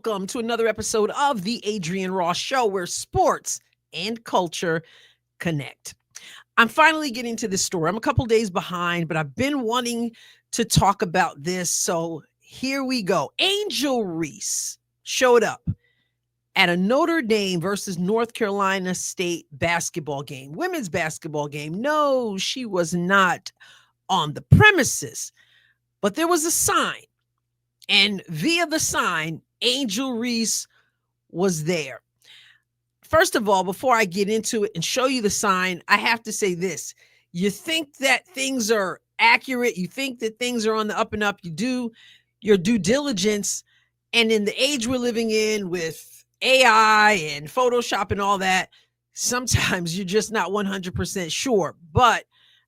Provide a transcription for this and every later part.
welcome to another episode of the Adrienne Ross Show, where sports and culture connect. I'm finally getting to this story. I'm a couple days behind, but I've been wanting to talk about this. So here we go. Angel Reese showed up at a Notre Dame versus North Carolina State basketball game, women's basketball game. No, she was not on the premises, but there was a sign. And via the sign, Angel Reese was there. First of all, before I get into it and show you the sign, I have to say this. You think that things are accurate. You think that things are on the up and up. You do your due diligence. And in the age we're living in with AI and Photoshop and all that, sometimes you're just not 100% sure. But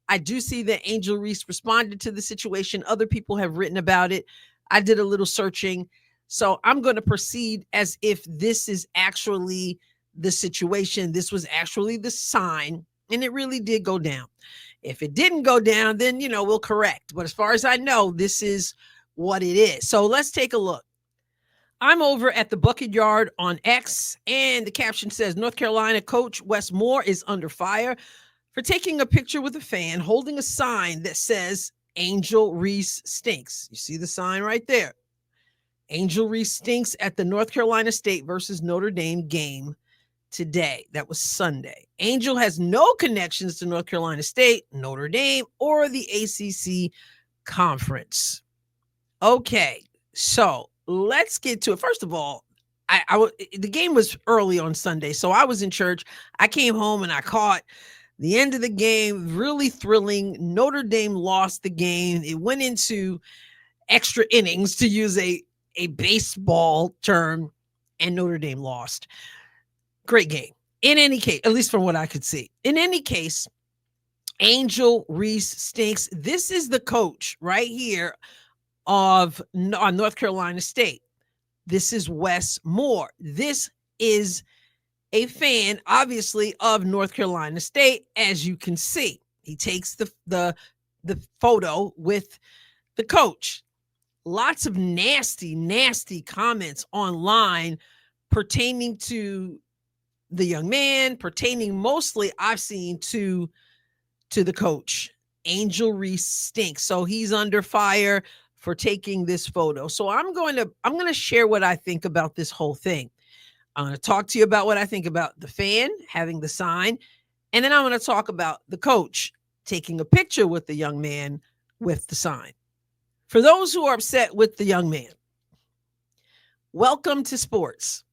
I do see that Angel Reese responded to the situation. Other people have written about it. I did a little searching. So I'm going to proceed as if this is actually the situation. This was actually the sign, and it really did go down. If it didn't go down, then, we'll correct. But as far as I know, this is what it is. So let's take a look. I'm over at the Bucket Yard on X, and the caption says, North Carolina coach Wes Moore is under fire for taking a picture with a fan holding a sign that says, Angel Reese Stinks. You see the sign right there. Angel Reese Stinks at the North Carolina State versus Notre Dame game today. That was Sunday. Angel has no connections to North Carolina State, Notre Dame, or the ACC conference. Okay, so let's get to it. First of all, the game was early on Sunday, so I was in church. I came home and I caught the end of the game, really thrilling. Notre Dame lost the game. It went into extra innings, to use a baseball term, and Notre Dame lost. Great game. In any case, at least from what I could see. In any case, Angel Reese Stinks. This is the coach right here of North Carolina State. This is Wes Moore. This is a fan, obviously, of North Carolina State, as you can see. He takes the photo with the coach. Lots of nasty, nasty comments online pertaining to the young man, pertaining mostly, I've seen, to the coach. Angel Reese Stinks. So he's under fire for taking this photo. So I'm going to share what I think about this whole thing. I'm going to talk to you about what I think about the fan having the sign, and then I'm going to talk about the coach taking a picture with the young man with the sign. For those who are upset with the young man, welcome to sports.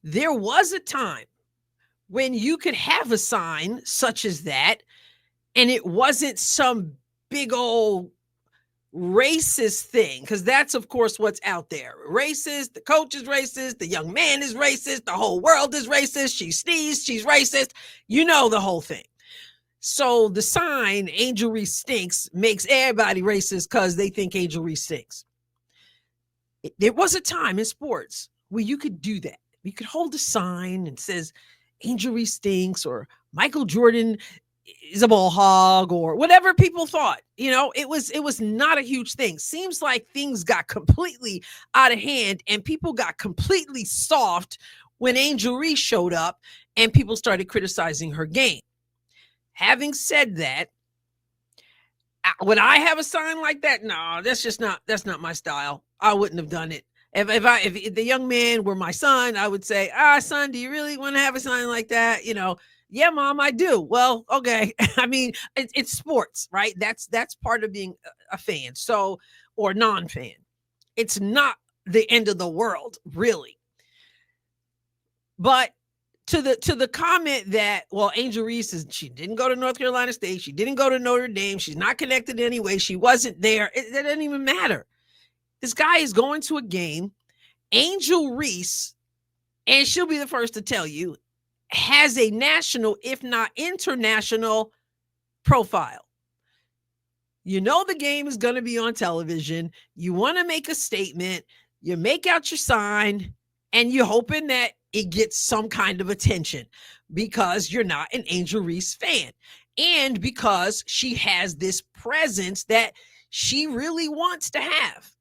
There was a time when you could have a sign such as that, and it wasn't some big old racist thing, because that's, of course, what's out there. Racist, the coach is racist, the young man is racist, the whole world is racist, she sneezed, she's racist, the whole thing. So the sign, Angel Reese Stinks, makes everybody racist because they think Angel Reese stinks. There was a time in sports where you could do that. You could hold a sign and says, Angel Reese stinks, or Michael Jordan is a ball hog, or whatever people thought. It was not a huge thing. Seems like things got completely out of hand and people got completely soft when Angel Reese showed up and people started criticizing her game. Having said that, would I have a sign like that? No, that's not my style. I wouldn't have done it. If the young man were my son, I would say, son, do you really want to have a sign like that? Yeah, Mom, I do. Well, okay. I mean, it's sports, right? That's part of being a fan, or non-fan. It's not the end of the world, really. But to the comment that, well, Angel Reese she didn't go to North Carolina State, she didn't go to Notre Dame, she's not connected anyway, she wasn't there. It doesn't even matter. This guy is going to a game. Angel Reese, and she'll be the first to tell you, has a national, if not international, profile. The game is going to be on television. You want to make a statement. You make out your sign, and you're hoping that it gets some kind of attention because you're not an Angel Reese fan, and because she has this presence that she really wants to have.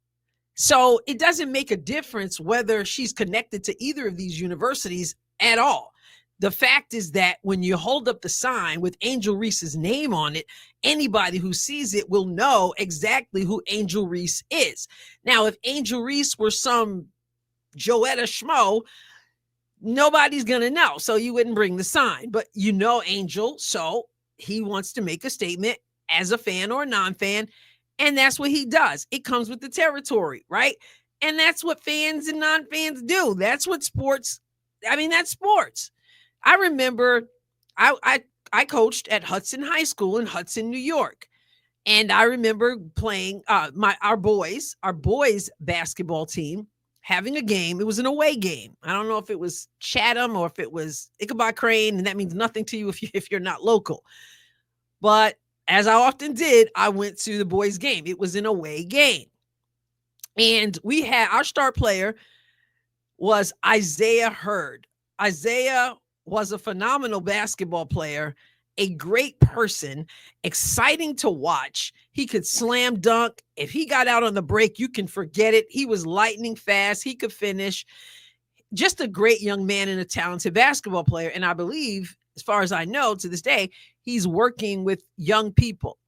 So it doesn't make a difference whether she's connected to either of these universities at all. The fact is that when you hold up the sign with Angel Reese's name on it, anybody who sees it will know exactly who Angel Reese is. Now, if Angel Reese were some Joetta Schmo, nobody's going to know. So you wouldn't bring the sign. But you know Angel, so he wants to make a statement as a fan or a non-fan. And that's what he does. It comes with the territory, right? And that's what fans and non-fans do. That's what sports, that's sports. I remember I coached at Hudson High School in Hudson, New York. And I remember playing our boys basketball team having a game. It was an away game. I don't know if it was Chatham or if it was Ichabod Crane, and that means nothing to you if you're not local. But as I often did, I went to the boys' game. It was an away game. And we had our star player was Isaiah Hurd. Isaiah was a phenomenal basketball player, a great person, exciting to watch. He could slam dunk. If he got out on the break, you can forget it. He was lightning fast. He could finish. Just a great young man and a talented basketball player. And I believe, as far as I know, to this day, he's working with young people.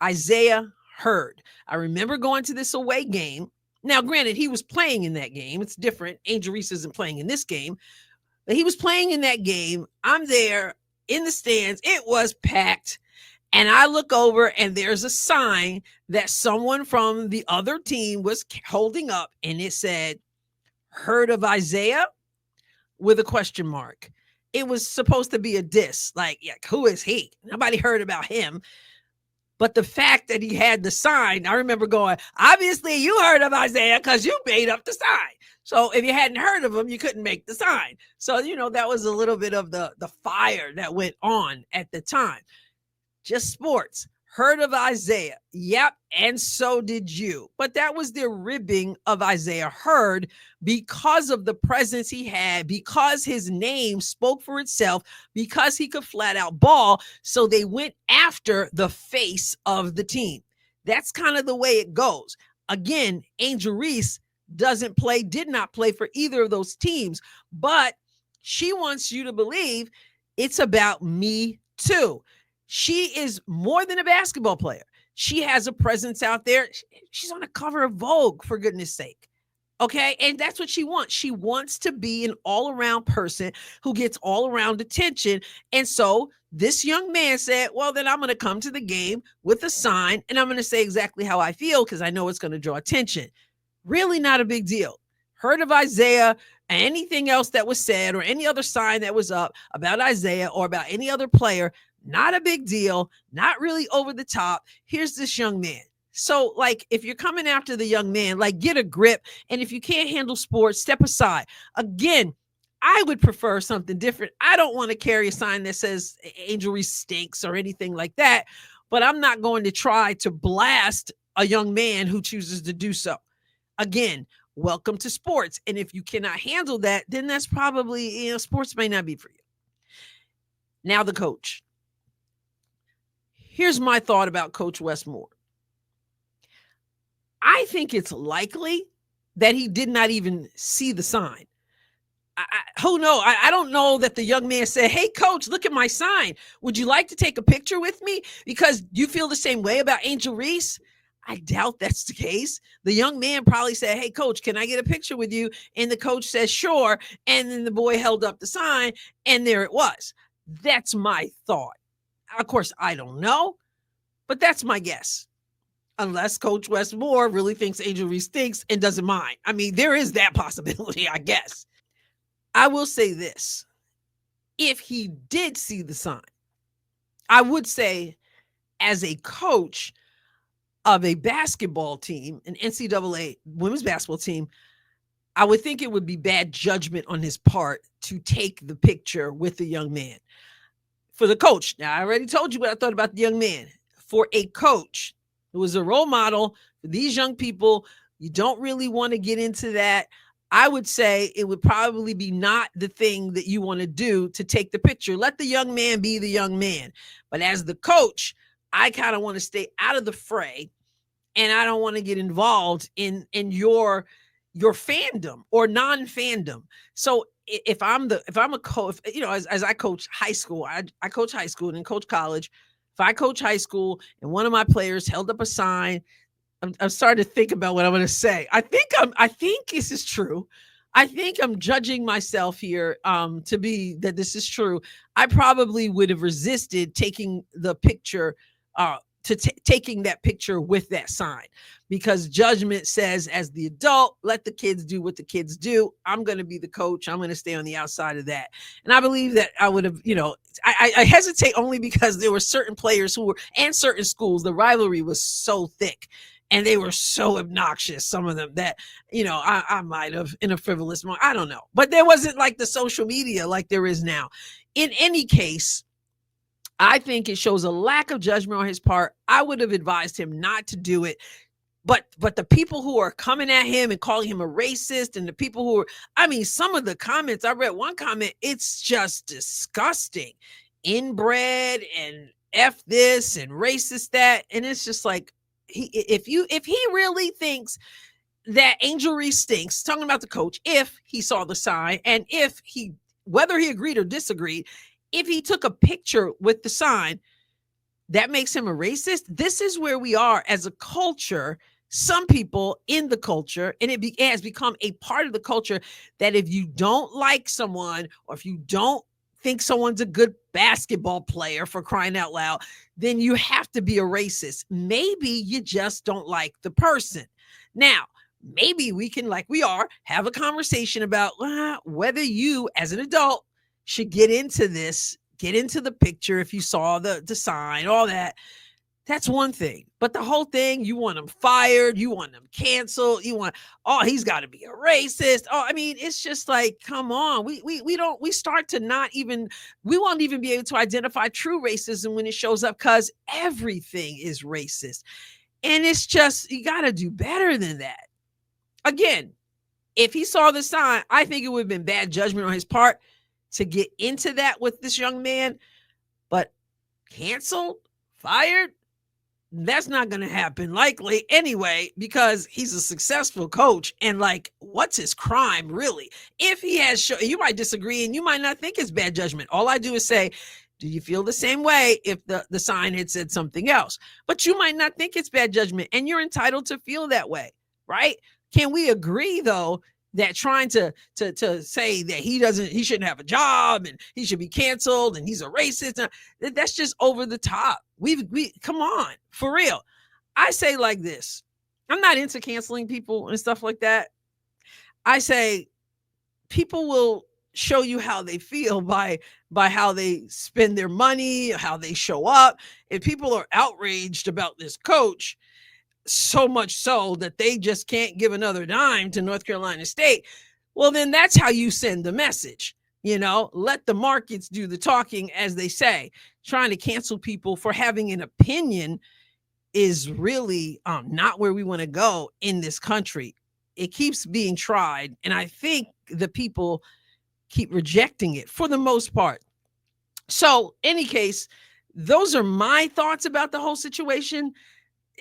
Isaiah Hurd. I remember going to this away game. Now, granted, he was playing in that game. It's different. Angel Reese isn't playing in this game. But he was playing in that game. I'm there in the stands. It was packed. And I look over and there's a sign that someone from the other team was holding up. And it said, "Heard of Isaiah?" with a question mark. It was supposed to be a diss. Like, yeah, who is he? Nobody heard about him. But the fact that he had the sign, I remember going, obviously you heard of Isaiah because you made up the sign. So if you hadn't heard of him, you couldn't make the sign. So, that was a little bit of the fire that went on at the time. Just sports. Heard of Isaiah. Yep. And so did you. But that was their ribbing of Isaiah Hurd because of the presence he had, because his name spoke for itself, because he could flat out ball. So they went after the face of the team. That's kind of the way it goes. Again, Angel Reese did not play for either of those teams, but she wants you to believe it's about me too. She is more than a basketball player. She has a presence out there. She's on the cover of Vogue, for goodness sake. Okay. And that's what she wants. She wants to be an all-around person who gets all-around attention. And so this young man said, well, then I'm going to come to the game with a sign and I'm going to say exactly how I feel because I know it's going to draw attention. Really not a big deal. Heard of Isaiah, anything else that was said or any other sign that was up about Isaiah or about any other player, not a big deal, not really over the top. Here's this young man. So, if you're coming after the young man, get a grip. And if you can't handle sports, step aside. Again, I would prefer something different. I don't want to carry a sign that says Angel Reese stinks or anything like that. But I'm not going to try to blast a young man who chooses to do so. Again, welcome to sports. And if you cannot handle that, then that's probably, sports may not be for you. Now the coach. Here's my thought about Coach Wes Moore. I think it's likely that he did not even see the sign. Who knows? I don't know that the young man said, "Hey, coach, look at my sign. Would you like to take a picture with me? Because you feel the same way about Angel Reese." I doubt that's the case. The young man probably said, "Hey, coach, can I get a picture with you?" And the coach says, "Sure." And then the boy held up the sign and there it was. That's my thought. Of course, I don't know, but that's my guess. Unless Coach Wes Moore really thinks Angel Reese stinks and doesn't mind. There is that possibility, I guess. I will say this. If he did see the sign, I would say as a coach of a basketball team, an NCAA women's basketball team, I would think it would be bad judgment on his part to take the picture with the young man. For the coach, now I already told you what I thought about the young man. For a coach who is a role model for these young people, you don't really want to get into that. I would say it would probably be not the thing that you want to do to take the picture. Let the young man be the young man. But as the coach, I kind of want to stay out of the fray and I don't want to get involved in your fandom or non-fandom. So if I'm a coach, you know, as I coach high school, I coach high school and coach college. If I coach high school and one of my players held up a sign, I'm starting to think about what I'm going to say. I think this is true. I think I'm judging myself here to be that this is true. I probably would have resisted taking the picture, taking that picture with that sign, because judgment says, as the adult, let the kids do what the kids do. I'm going to be the coach. I'm going to stay on the outside of that. And I believe that I would have, you know, I hesitate only because there were certain players who were, and certain schools, the rivalry was so thick and they were so obnoxious, some of them, that, you know, I might have, in a frivolous moment, I don't know. But there wasn't like the social media like there is now. In any case, I think it shows a lack of judgment on his part. I would have advised him not to do it. But the people who are coming at him and calling him a racist, and the people who are, I mean, some of the comments, I read one comment, it's just disgusting. Inbred and F this and racist that. And it's just like, if he really thinks that Angel Reese Stinks, talking about the coach, if he saw the sign, and if he, whether he agreed or disagreed, if he took a picture with the sign, that makes him a racist. This is where we are as a culture. Some people in the culture, and it has become a part of the culture, that if you don't like someone, or if you don't think someone's a good basketball player, for crying out loud, then you have to be a racist. Maybe you just don't like the person. Now, maybe we can, like we are, have a conversation about whether you as an adult should get into this, get into the picture. If you saw the sign, all that, that's one thing. But the whole thing, you want him fired, you want him canceled, you want, oh, he's got to be a racist. Oh, I mean, it's just like, come on. We start to not even, we won't even be able to identify true racism when it shows up, because everything is racist. And it's just, you got to do better than that. Again, if he saw the sign, I think it would have been bad judgment on his part to get into that with this young man. But canceled, fired, that's not going to happen likely anyway, because he's a successful coach. And like, what's his crime really? If he has, you might disagree and you might not think it's bad judgment. All I do is say, do you feel the same way if the sign had said something else? But you might not think it's bad judgment, and you're entitled to feel that way, right? Can we agree though that trying to say that he shouldn't have a job and he should be canceled and he's a racist, that's just over the top. We come on, for real. I say like this, I'm not into canceling people and stuff like that. I say people will show you how they feel by how they spend their money, how they show up. If people are outraged about this coach, so much so that they just can't give another dime to North Carolina State, well, then that's how you send the message. You know, let the markets do the talking, as they say. Trying to cancel people for having an opinion is really not where we want to go in this country. It keeps being tried, and I think the people keep rejecting it for the most part. So, any case, those are my thoughts about the whole situation.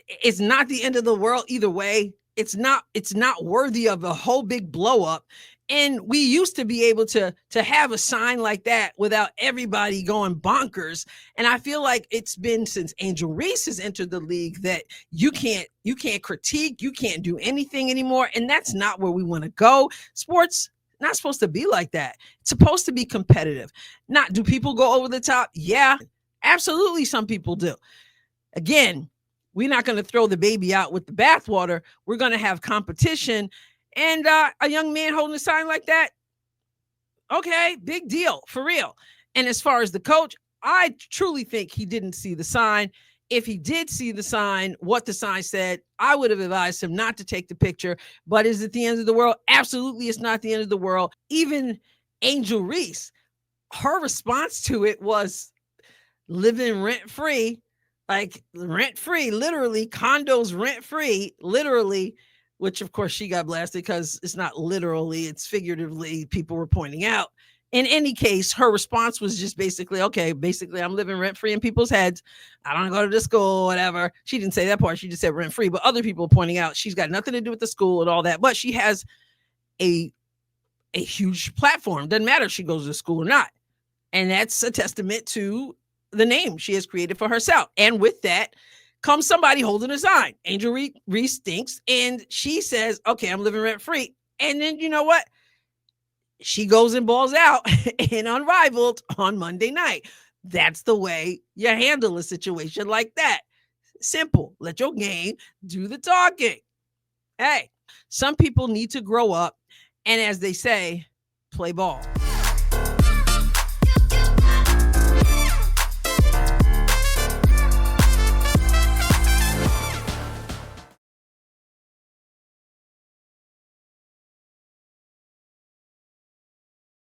It's not the end of the world either way. It's not worthy of a whole big blow up. And we used to be able to have a sign like that without everybody going bonkers. And I feel like it's been since Angel Reese has entered the league that you can't critique, you can't do anything anymore. And that's not where we want to go. Sports not supposed to be like that. It's supposed to be competitive. Not, do people go over the top? Yeah, absolutely. Some people do. Again, we're not going to throw the baby out with the bathwater. We're going to have competition. And a young man holding a sign like that, okay, big deal, for real. And as far as the coach, I truly think he didn't see the sign. If he did see the sign, what the sign said, I would have advised him not to take the picture. But is it the end of the world? Absolutely, it's not the end of the world. Even Angel Reese, her response to it was living rent-free, like rent-free, literally, condos rent-free, literally, which of course she got blasted because it's not literally, it's figuratively, people were pointing out. In any case, her response was just basically, okay, basically, I'm living rent free in people's heads. I don't go to the school, whatever. She didn't say that part. She just said rent free. But other people pointing out she's got nothing to do with the school and all that. But she has a huge platform. Doesn't matter if she goes to school or not. And that's a testament to the name she has created for herself. And with that comes somebody holding a sign, Angel Reese Stinks. And she says, okay, I'm living rent free. And then you know what? She goes and balls out in Unrivaled on Monday night. That's the way you handle a situation like that. Simple. Let your game do the talking. Hey, some people need to grow up and, as they say, play ball.